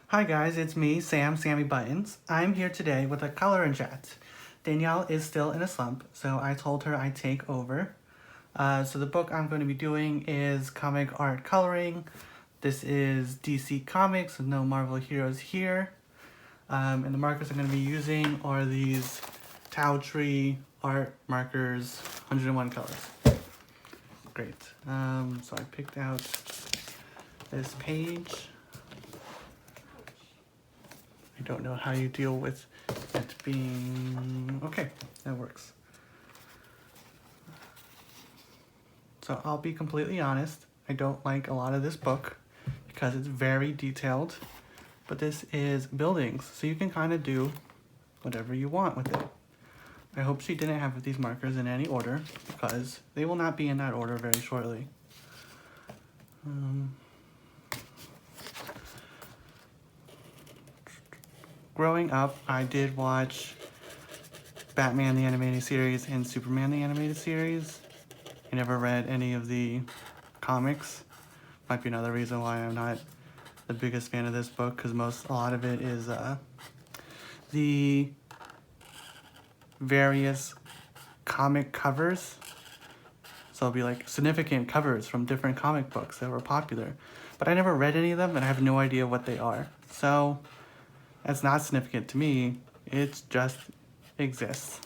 Hi guys, it's me, Sammy Buttons. I'm here today with a color and chat. Danielle is still in a slump, so I told her I'd take over. So the book I'm going to be doing is comic art coloring. This is DC Comics with no Marvel heroes here. And the markers I'm going to be using are these Tau Tree art markers, 101 colors. Great. So I picked out this page. I don't know how you deal with it being... Okay, that works. So I'll be completely honest, I don't like a lot of this book because it's very detailed, but this is buildings, so you can kind of do whatever you want with it. I hope she didn't have these markers in any order because they will not be in that order very shortly. Growing up, I did watch Batman the Animated Series and Superman the Animated Series. I never read any of the comics. Might be another reason why I'm not the biggest fan of this book, because a lot of it is the various comic covers. So it'll be like significant covers from different comic books that were popular. But I never read any of them and I have no idea what they are. So that's not significant to me. It just exists.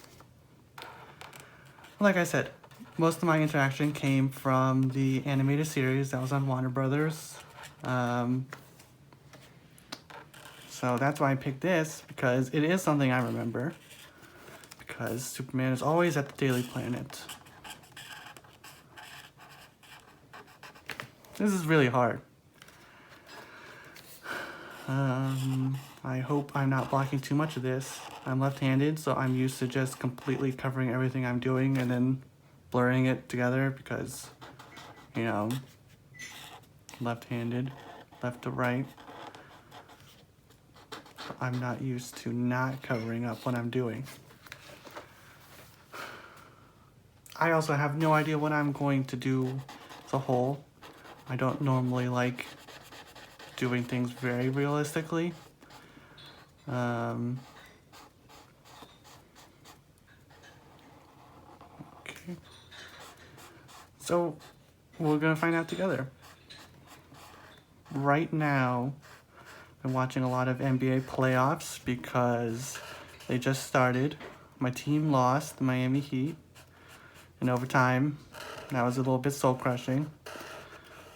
Like I said, most of my interaction came from the animated series that was on Warner Brothers. So that's why I picked this, because it is something I remember. Because Superman is always at the Daily Planet. This is really hard. I hope I'm not blocking too much of this. I'm left-handed, so I'm used to just completely covering everything I'm doing and then blurring it together because, you know, left-handed, left to right. I'm not used to not covering up what I'm doing. I also have no idea what I'm going to do as a whole. I don't normally like doing things very realistically. Okay. So we're gonna find out together. Right now, I'm watching a lot of NBA playoffs because they just started. My team lost, the Miami Heat, in overtime. That was a little bit soul crushing.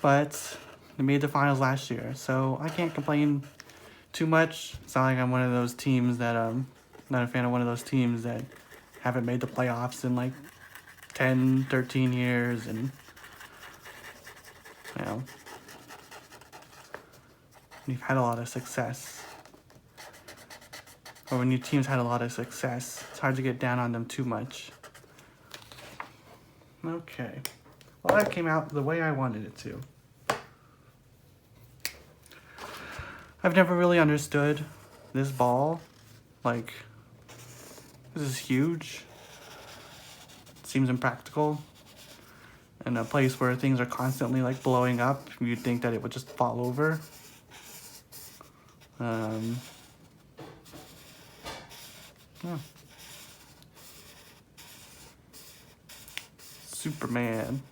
But they made the finals last year, so I can't complain too much. It's not like I'm one of those teams that not a fan of one of those teams that haven't made the playoffs in like 10, 13 years, and you know, you've had a lot of success. Or when your team's had a lot of success, it's hard to get down on them too much. Okay. Well, that came out the way I wanted it to. I've never really understood this ball. Like, this is huge. It seems impractical. In a place where things are constantly like blowing up, you'd think that it would just fall over. Yeah. Superman.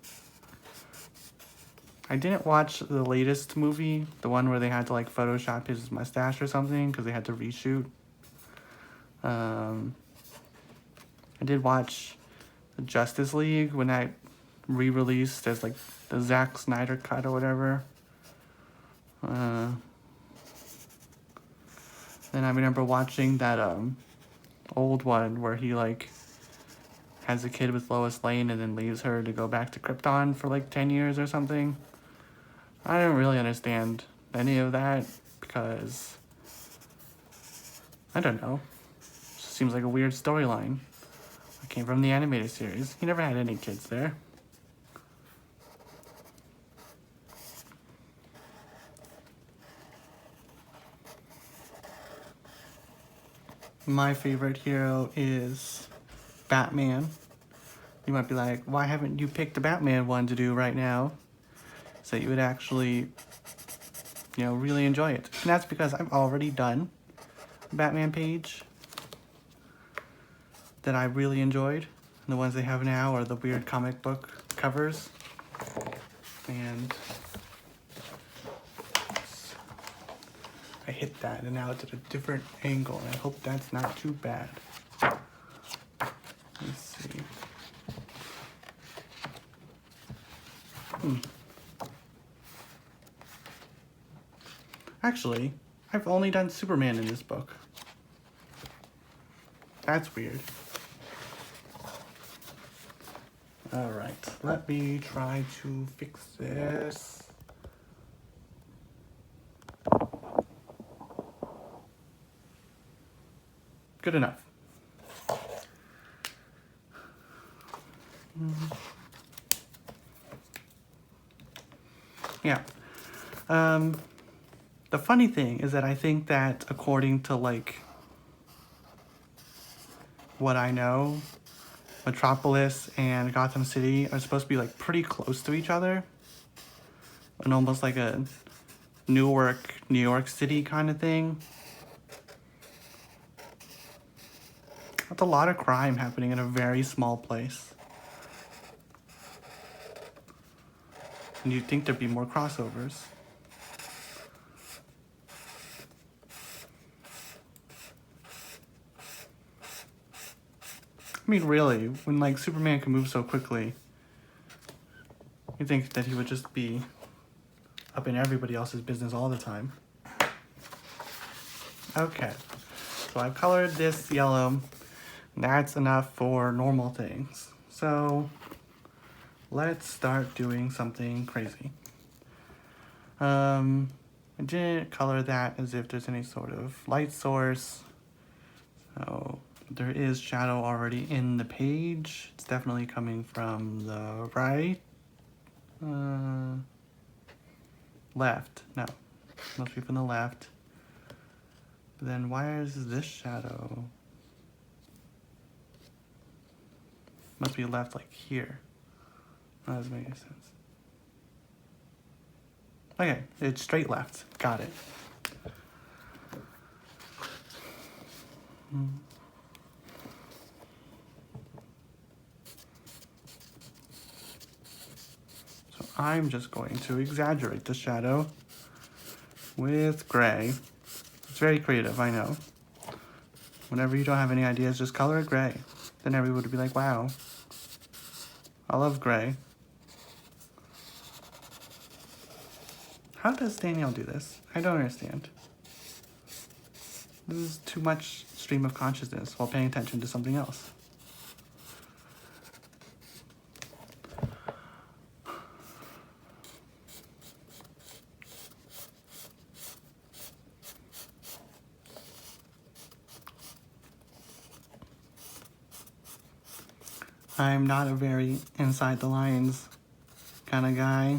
I didn't watch the latest movie, the one where they had to like Photoshop his mustache or something because they had to reshoot. I did watch the Justice League when that re-released as like the Zack Snyder cut or whatever. Then I remember watching that old one where he like has a kid with Lois Lane and then leaves her to go back to Krypton for like 10 years or something. I don't really understand any of that because, I don't know, it just seems like a weird storyline. I came from the animated series. He never had any kids there. My favorite hero is Batman. You might be like, why haven't you picked the Batman one to do right now? So you would actually really enjoy it. And that's because I've already done a Batman page that I really enjoyed. The ones they have now are the weird comic book covers. And I hit that and now it's at a different angle, and I hope that's not too bad. Let's see. Actually, I've only done Superman in this book. That's weird. Alright, let me try to fix this. Good enough. Yeah. The funny thing is that I think that according to like what I know, Metropolis and Gotham City are supposed to be like pretty close to each other. And almost like a Newark, New York City kind of thing. That's a lot of crime happening in a very small place. And you'd think there'd be more crossovers. I mean, really, when like Superman can move so quickly, you'd think that he would just be up in everybody else's business all the time. Okay, so I've colored this yellow. That's enough for normal things. So let's start doing something crazy. I didn't color that as if there's any sort of light source. So there is shadow already in the page. It's definitely coming from the right. Left. No. Must be from the left. But then why is this shadow? Must be left like here. That doesn't make any sense. Okay, it's straight left. Got it. So I'm just going to exaggerate the shadow with gray. It's very creative, I know. Whenever you don't have any ideas, just color it gray. Then everyone would be like, wow, I love gray. How does Danielle do this? I don't understand. This is too much stream of consciousness while paying attention to something else. I'm not a very inside the lines kind of guy,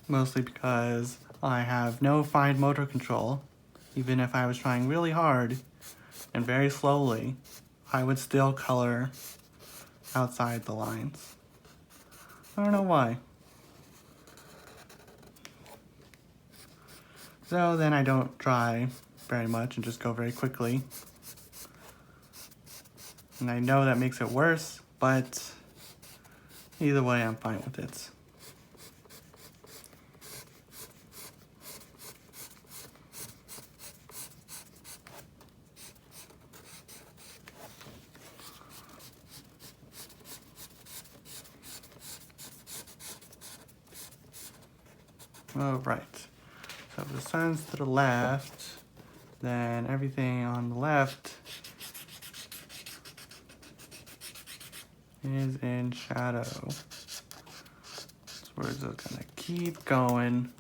mostly because I have no fine motor control. Even if I was trying really hard and very slowly, I would still color outside the lines. I don't know why. So then I don't try very much and just go very quickly. And I know that makes it worse, but either way, I'm fine with it. All right, so if the sun's to the left, then everything on the left is in shadow. So we're just gonna keep going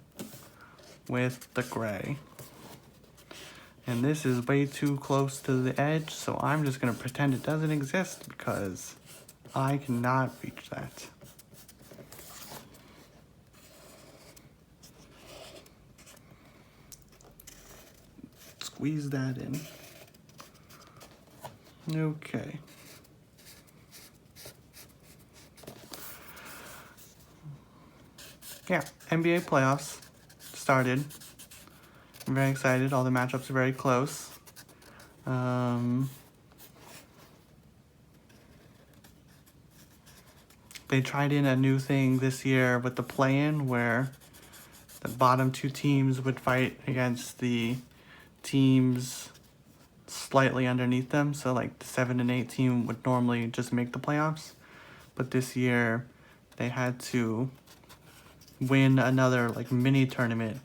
with the gray. And this is way too close to the edge, so I'm just gonna pretend it doesn't exist because I cannot reach that. Squeeze that in. Okay. Yeah, NBA playoffs started. I'm very excited. All the matchups are very close. They tried in a new thing this year with the play-in where the bottom two teams would fight against the teams slightly underneath them. So like the 7 and 8 team would normally just make the playoffs. But this year they had to win another like mini tournament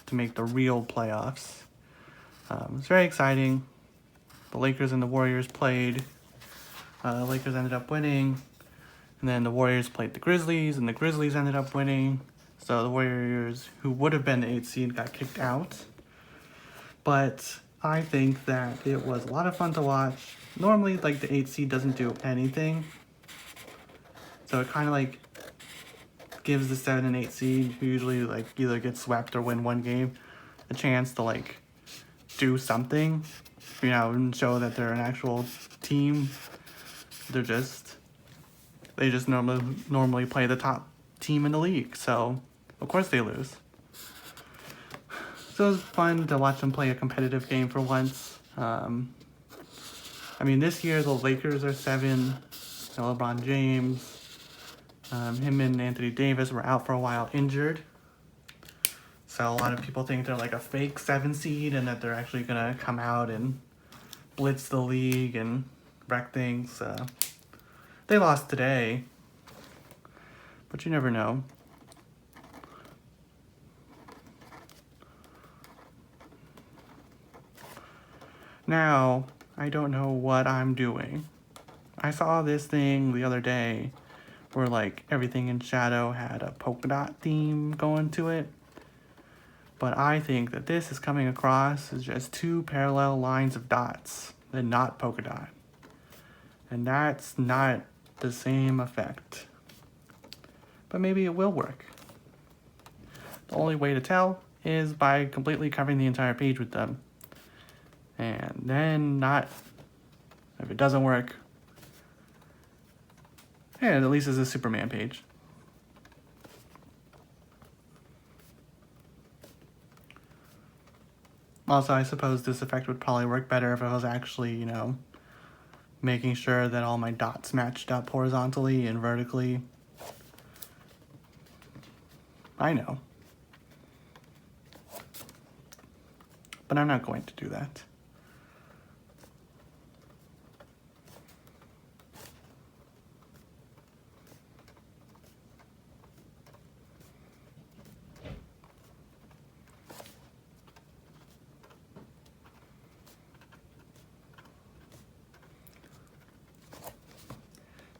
to make the real playoffs. It's very exciting. The Lakers and the Warriors played. The Lakers ended up winning. And then the Warriors played the Grizzlies, and the Grizzlies ended up winning. So the Warriors, who would have been the 8th seed, got kicked out. But I think that it was a lot of fun to watch. Normally, like, the 8th seed doesn't do anything. So it kind of, like, gives the 7 and 8 seed, who usually, like, either get swept or win one game, a chance to, like, do something, you know, and show that they're an actual team. They just normally play the top team in the league, so of course they lose. So it was fun to watch them play a competitive game for once. I mean, this year the Lakers are 7. LeBron James, him and Anthony Davis were out for a while injured. So a lot of people think they're like a fake 7 seed and that they're actually gonna come out and blitz the league and wreck things. They lost today, but you never know. Now, I don't know what I'm doing. I saw this thing the other day where like everything in shadow had a polka dot theme going to it. But I think that this is coming across as just 2 parallel lines of dots and not polka dot. And that's not the same effect. But maybe it will work. The only way to tell is by completely covering the entire page with them. And then if it doesn't work, and at least it's a Superman page. Also, I suppose this effect would probably work better if I was actually, you know, making sure that all my dots matched up horizontally and vertically. I know. But I'm not going to do that.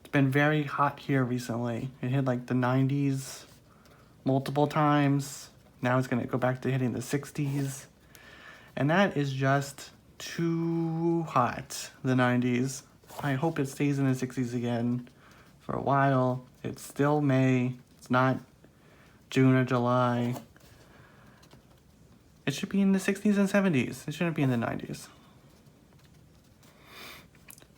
It's been very hot here recently. It hit like the 90s multiple times. Now it's going to go back to hitting the 60s. And that is just too hot, the 90s. I hope it stays in the 60s again for a while. It's still May. It's not June or July. It should be in the 60s and 70s. It shouldn't be in the 90s.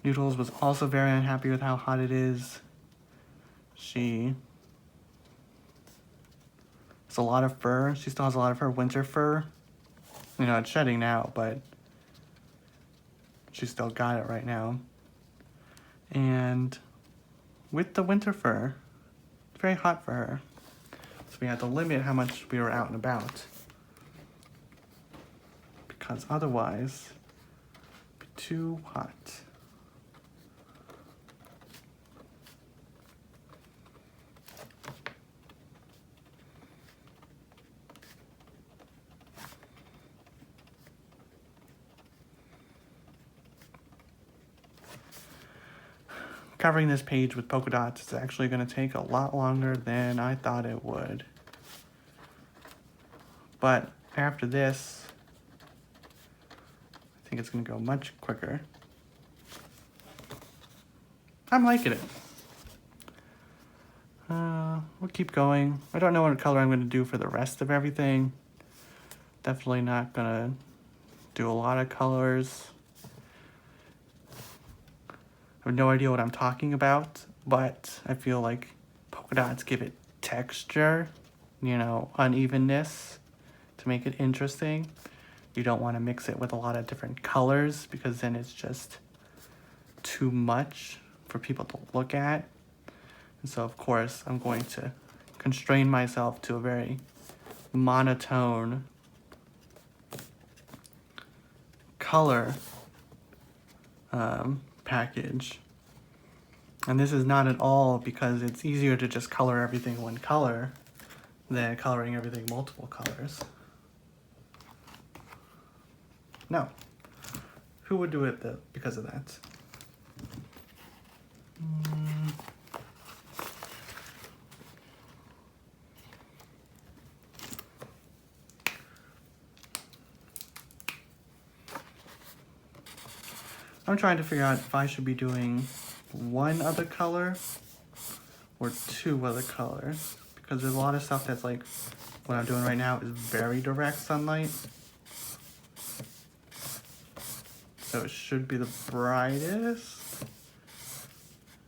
Noodles was also very unhappy with how hot it is. She has a lot of fur. She still has a lot of her winter fur. You know, it's shedding now, but she's still got it right now. And with the winter fur, it's very hot for her. So we had to limit how much we were out and about. Because otherwise, it'd be too hot. Covering this page with polka dots is actually going to take a lot longer than I thought it would. But after this, I think it's going to go much quicker. I'm liking it. We'll keep going. I don't know what color I'm going to do for the rest of everything. Definitely not going to do a lot of colors. I have no idea what I'm talking about, but I feel like polka dots give it texture, you know, unevenness, to make it interesting. You don't want to mix it with a lot of different colors because then it's just too much for people to look at. And so of course I'm going to constrain myself to a very monotone color package. And this is not at all because it's easier to just color everything one color than coloring everything multiple colors. No. Who would do it because of that? I'm trying to figure out if I should be doing one other color or two other colors, because there's a lot of stuff that's like what I'm doing right now is very direct sunlight, so it should be the brightest,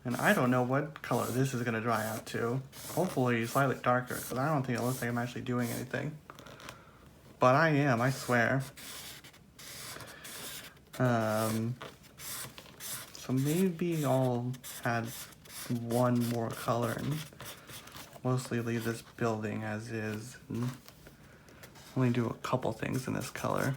and I don't know what color this is going to dry out to. Hopefully slightly darker, because I don't think it looks like I'm actually doing anything, but I am, I swear. So maybe I'll add one more color and mostly leave this building as is and only do a couple things in this color.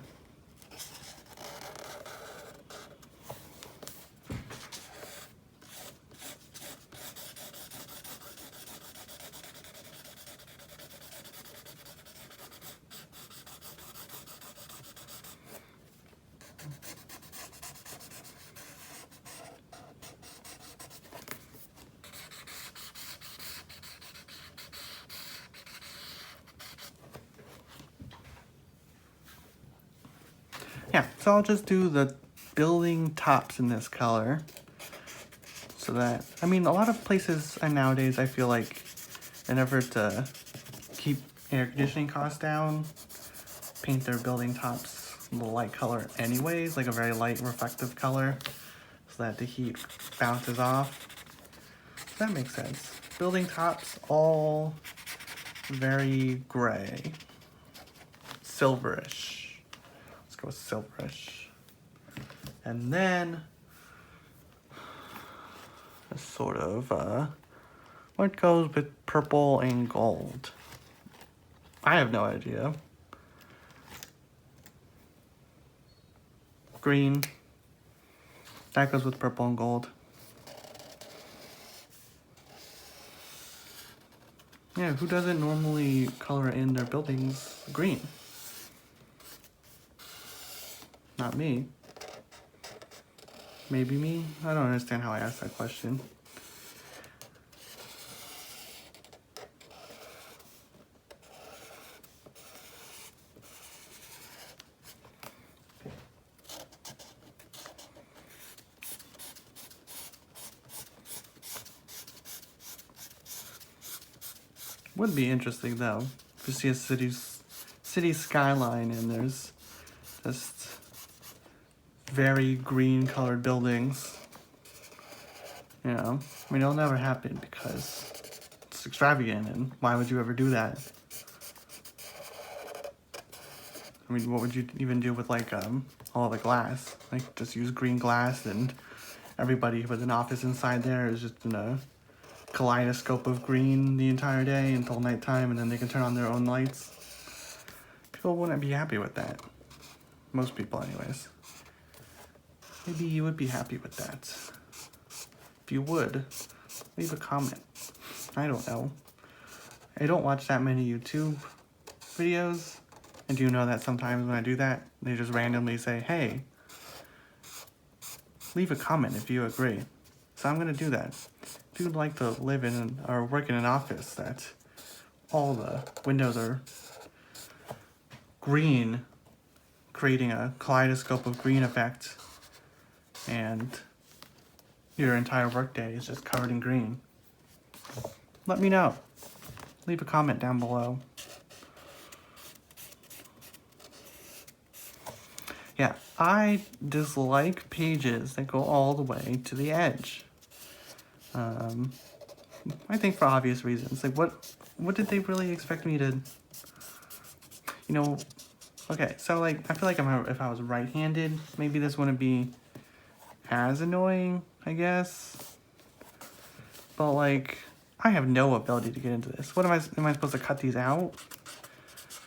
Yeah, so I'll just do the building tops in this color. So that, I mean, a lot of places nowadays, I feel like, in effort to keep air conditioning costs down, paint their building tops the light color anyways, like a very light reflective color, so that the heat bounces off. So that makes sense. Building tops, all very gray. Silverish. Let's go with silverish. And then a sort of what goes with purple and gold? I have no idea. Green. That goes with purple and gold. Yeah, who doesn't normally color in their buildings green? Not me. Maybe me? I don't understand how I asked that question. Would be interesting though to see a city skyline and there's just very green colored buildings. You know, I mean, it'll never happen because it's extravagant, and why would you ever do that? I mean, what would you even do with like all the glass? Like just use green glass and everybody with an office inside there is just in a kaleidoscope of green the entire day until nighttime, and then they can turn on their own lights. People wouldn't be happy with that. Most people anyways. Maybe you would be happy with that. If you would, leave a comment. I don't know. I don't watch that many YouTube videos. And do you know that sometimes when I do that, they just randomly say, hey, leave a comment if you agree. So I'm gonna do that. If you'd like to live in or work in an office that all the windows are green, creating a kaleidoscope of green effect, and your entire workday is just covered in green, let me know. Leave a comment down below. Yeah, I dislike pages that go all the way to the edge. I think for obvious reasons. Like, what did they really expect me to... You know, okay, so like, I feel like if I was right-handed, maybe this wouldn't be as annoying, I guess. But like, I have no ability to get into this. Am I supposed to cut these out?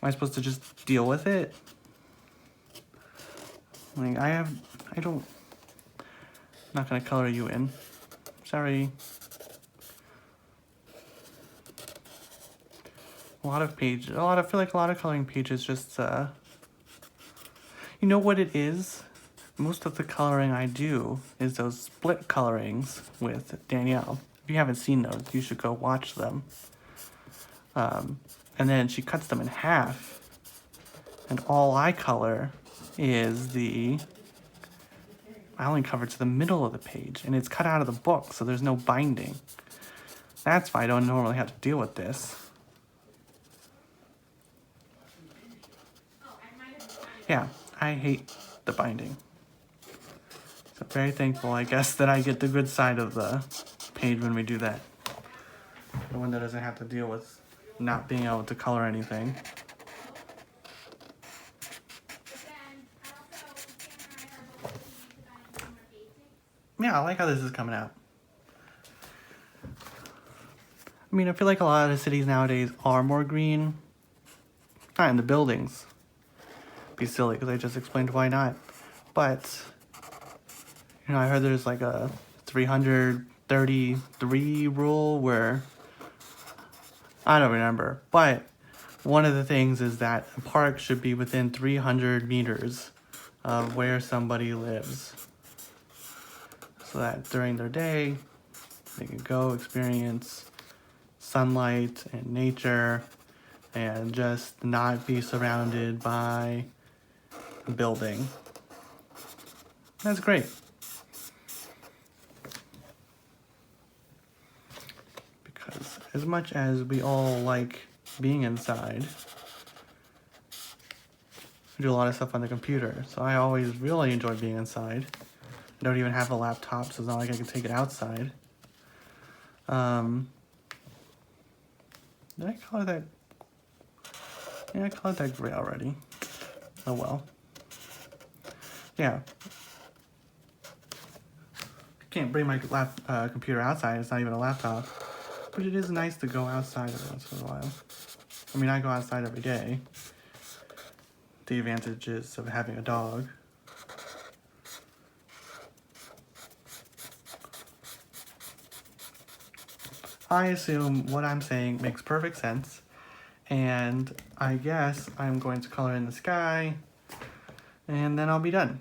Am I supposed to just deal with it? Like, I'm not gonna color you in. Sorry. I feel like a lot of coloring pages just, you know what it is? Most of the coloring I do is those split colorings with Danielle. If you haven't seen those, you should go watch them. And then she cuts them in half, and all I color is I only cover to the middle of the page, and it's cut out of the book, so there's no binding. That's why I don't normally have to deal with this. Yeah, I hate the binding. So very thankful, I guess, that I get the good side of the page when we do that. The one that doesn't have to deal with not being able to color anything. Yeah, I like how this is coming out. I mean, I feel like a lot of the cities nowadays are more green. Not in the buildings. Be silly, because I just explained why not. But, you know, I heard there's like a 333 rule where, I don't remember, but one of the things is that a park should be within 300 meters of where somebody lives. So that during their day, they can go experience sunlight and nature and just not be surrounded by a building. That's great. Because as much as we all like being inside, I do a lot of stuff on the computer, so I always really enjoy being inside. I don't even have a laptop, so it's not like I can take it outside. Did I color that? Yeah, I colored that gray already. Oh well. Yeah. Can't bring my computer outside, it's not even a laptop. But it is nice to go outside every once in a while. I mean, I go outside every day. The advantages of having a dog. I assume what I'm saying makes perfect sense, and I guess I'm going to color in the sky, and then I'll be done.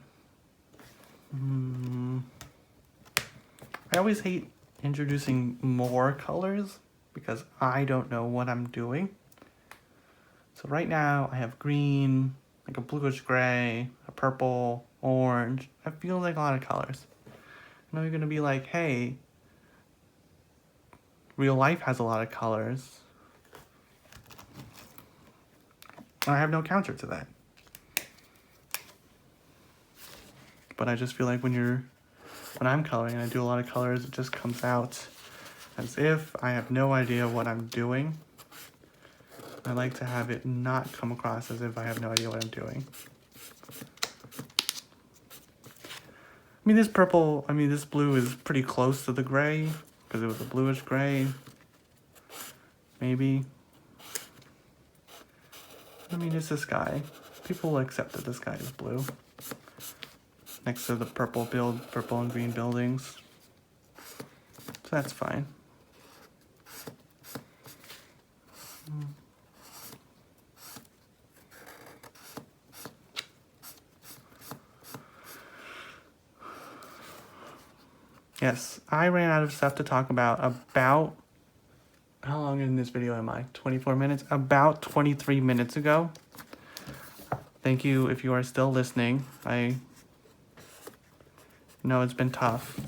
I always hate introducing more colors because I don't know what I'm doing. So right now I have green, like a bluish gray, a purple, orange. That feels like a lot of colors. I know you're gonna be like, hey, real life has a lot of colors. And I have no counter to that. But I just feel like when I'm coloring and I do a lot of colors, it just comes out as if I have no idea what I'm doing. I like to have it not come across as if I have no idea what I'm doing. I mean, this blue is pretty close to the gray, because it was a bluish gray. Maybe. I mean, it's the sky. People will accept that the sky is blue. Next to the purple and green buildings. So that's fine. Yes, I ran out of stuff to talk about how long in this video am I? 24 minutes? About 23 minutes ago. Thank you if you are still listening. I know it's been tough.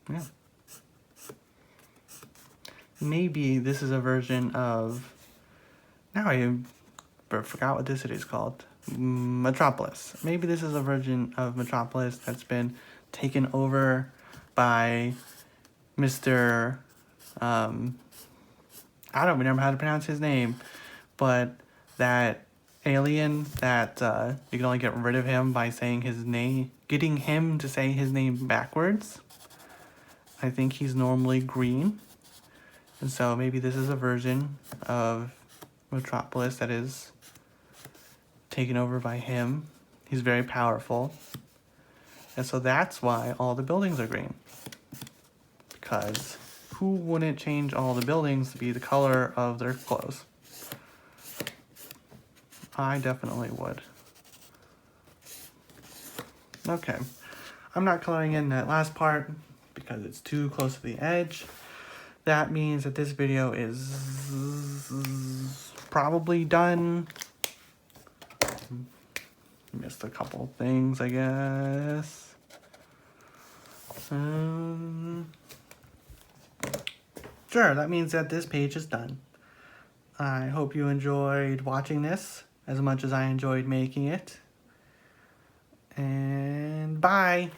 Yeah. Maybe this is a version of... Now I forgot what this city is called. Metropolis. Maybe this is a version of Metropolis that's been taken over by Mr. I don't remember how to pronounce his name, but that alien that you can only get rid of him by saying his name, getting him to say his name backwards. I think he's normally green, and so maybe this is a version of Metropolis that is taken over by him. He's very powerful, and so that's why all the buildings are green, because who wouldn't change all the buildings to be the color of their clothes? I definitely would. Okay, I'm not coloring in that last part because it's too close to the edge. That means that this video is probably done. Missed a couple things, I guess. Sure, that means that this page is done. I hope you enjoyed watching this as much as I enjoyed making it. And bye!